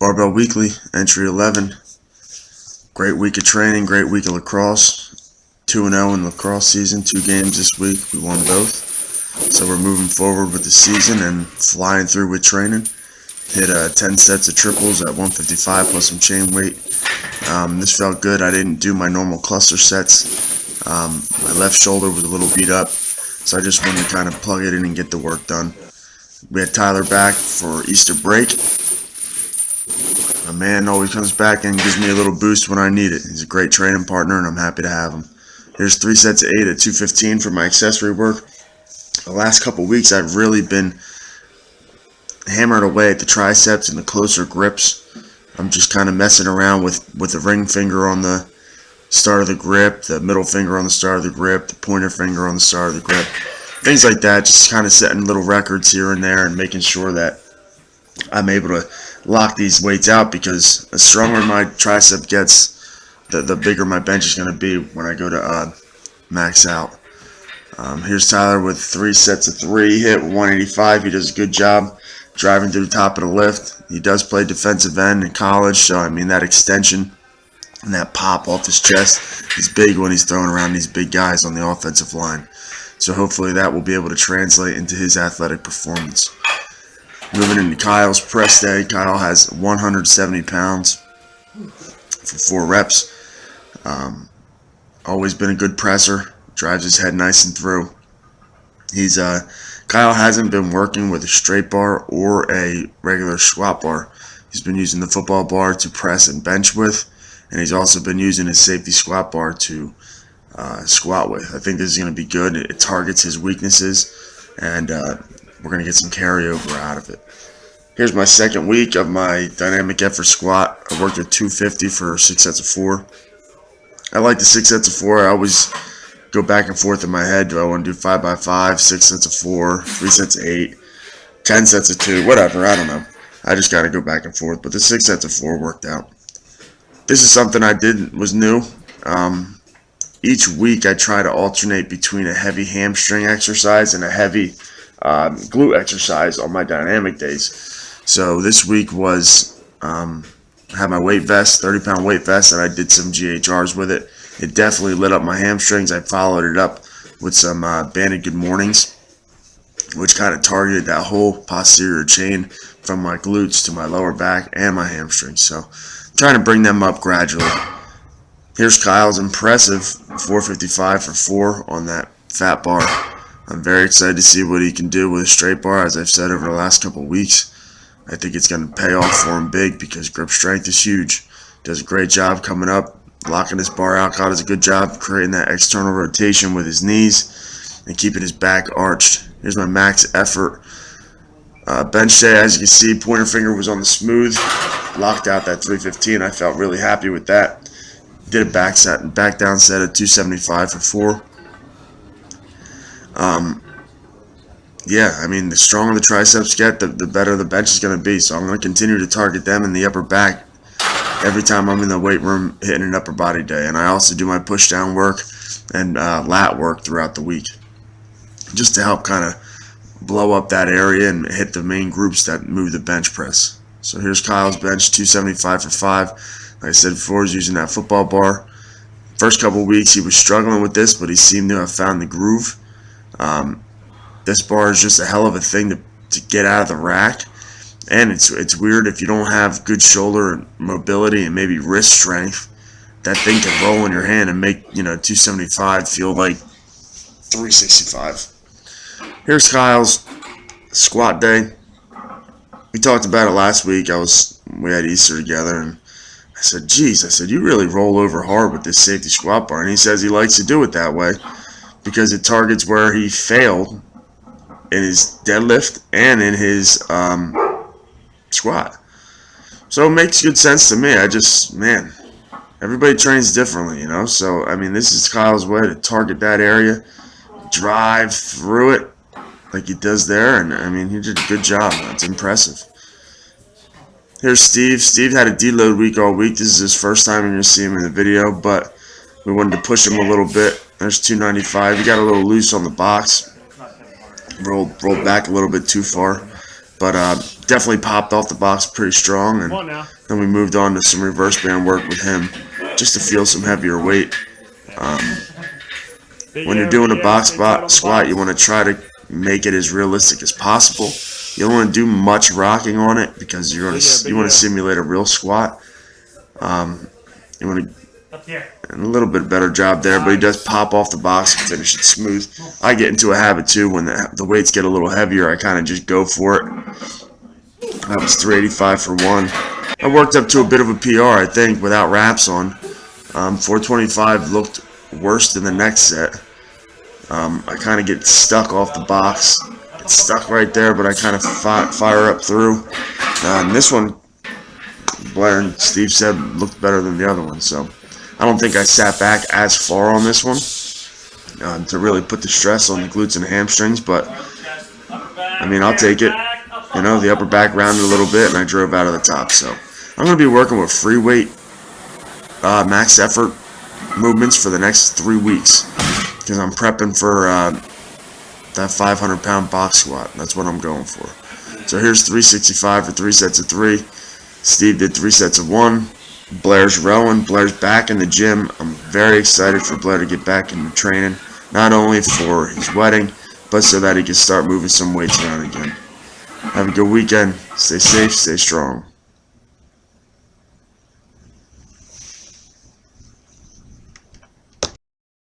Barbell Weekly, entry 11. Great week of training, great week of lacrosse. 2-0 in lacrosse season, 2 games this week. We won both. So we're moving forward with the season and flying through with training. Hit 10 sets of triples at 155 plus some chain weight. This felt good. I didn't do my normal cluster sets. My left shoulder was a little beat up, so I just wanted to kind of plug it in and get the work done. We had Tyler back for Easter break. A man always comes back and gives me a little boost when I need it. He's a great training partner, and I'm happy to have him. Here's 3 sets of 8 at 215 for my accessory work. The last couple weeks, I've really been hammering away at the triceps and the closer grips. I'm just kind of messing around with the ring finger on the start of the grip, the middle finger on the start of the grip, the pointer finger on the start of the grip. Things like that, just kind of setting little records here and there and making sure that I'm able to lock these weights out, because the stronger my tricep gets, the bigger my bench is going to be when I go to max out. Here's Tyler with 3 sets of 3, hit 185. He does a good job driving through the top of the lift. He does play defensive end in college, so I mean that extension and that pop off his chest is big when he's throwing around these big guys on the offensive line. So hopefully that will be able to translate into his athletic performance. Moving into Kyle's press day. Kyle has 170 pounds for 4 reps. Always been a good presser. Drives his head nice and through. Kyle hasn't been working with a straight bar or a regular squat bar. He's been using the football bar to press and bench with, and he's also been using his safety squat bar to squat with. I think this is going to be good. It targets his weaknesses, and we're going to get some carryover out of it. Here's my second week of my dynamic effort squat. I worked at 250 for 6 sets of 4. I like the 6 sets of 4. I always go back and forth in my head. Do I want to do 5x5, 6 sets of 4, 3 sets of 8, 10 sets of 2, whatever, I don't know. I just got to go back and forth, but the 6 sets of 4 worked out. This is something I did, was new. Each week I try to alternate between a heavy hamstring exercise and a heavy glute exercise on my dynamic days. So this week was, had my weight vest, 30-pound weight vest, and I did some GHRs with it. It definitely lit up my hamstrings. I followed it up with some banded good mornings, which kind of targeted that whole posterior chain from my glutes to my lower back and my hamstrings. So I'm trying to bring them up gradually. Here's Kyle's impressive 455 for 4 on that fat bar. I'm very excited to see what he can do with a straight bar, as I've said over the last couple of weeks. I think it's going to pay off for him big, because grip strength is huge. Does a great job coming up, locking this bar out. Kyle does a good job creating that external rotation with his knees and keeping his back arched. Here's my max effort bench day. As you can see, pointer finger was on the smooth, locked out that 315. I felt really happy with that. Did a back down set at 275 for 4. Yeah, I mean, the stronger the triceps get, the better the bench is going to be. So I'm going to continue to target them in the upper back every time I'm in the weight room hitting an upper body day. And I also do my push down work and lat work throughout the week, just to help kind of blow up that area and hit the main groups that move the bench press. So here's Kyle's bench, 275 for 5. Like I said before, he's using that football bar. First couple weeks he was struggling with this, but he seemed to have found the groove. This bar is just a hell of a thing to get out of the rack, and it's weird if you don't have good shoulder mobility and maybe wrist strength. That thing can roll in your hand and make 275 feel like 365. Here's Kyle's squat day. We talked about it last week. We had Easter together, and I said, geez, you really roll over hard with this safety squat bar. And he says he likes to do it that way because it targets where he failed in his deadlift and in his squat. So it makes good sense to me. Man, everybody trains differently, So, I mean, this is Kyle's way to target that area, drive through it like he does there, and, I mean, he did a good job. That's impressive. Here's Steve. Steve had a deload week all week. This is his first time you're going to see him in the video, but we wanted to push him a little bit. There's 295. He got a little loose on the box. Rolled back a little bit too far. But definitely popped off the box pretty strong, and then we moved on to some reverse band work with him just to feel some heavier weight. When you're doing a box squat, you want to try to make it as realistic as possible. You don't want to do much rocking on it because you want to simulate a real squat. You want to a little bit better job there, but he does pop off the box and finish it smooth. I get into a habit too when the weights get a little heavier. I kind of just go for it. That was 385 for one. I worked up to a bit of a PR, I think, without wraps on. 425 looked worse than the next set. I kind of get stuck off the box. It's stuck right there, but I kind of fire up through. And this one, Blair and Steve said, looked better than the other one. So I don't think I sat back as far on this one to really put the stress on the glutes and hamstrings. But, I mean, I'll take it. You know, the upper back rounded a little bit, and I drove out of the top. So I'm going to be working with free weight max effort movements for the next 3 weeks because I'm prepping for that 500-pound box squat. That's what I'm going for. So here's 365 for 3 sets of 3. Steve did 3 sets of 1. Blair's rowing. Blair's back in the gym. I'm very excited for Blair to get back into training, not only for his wedding, but so that he can start moving some weights around again. Have a good weekend. Stay safe, stay strong.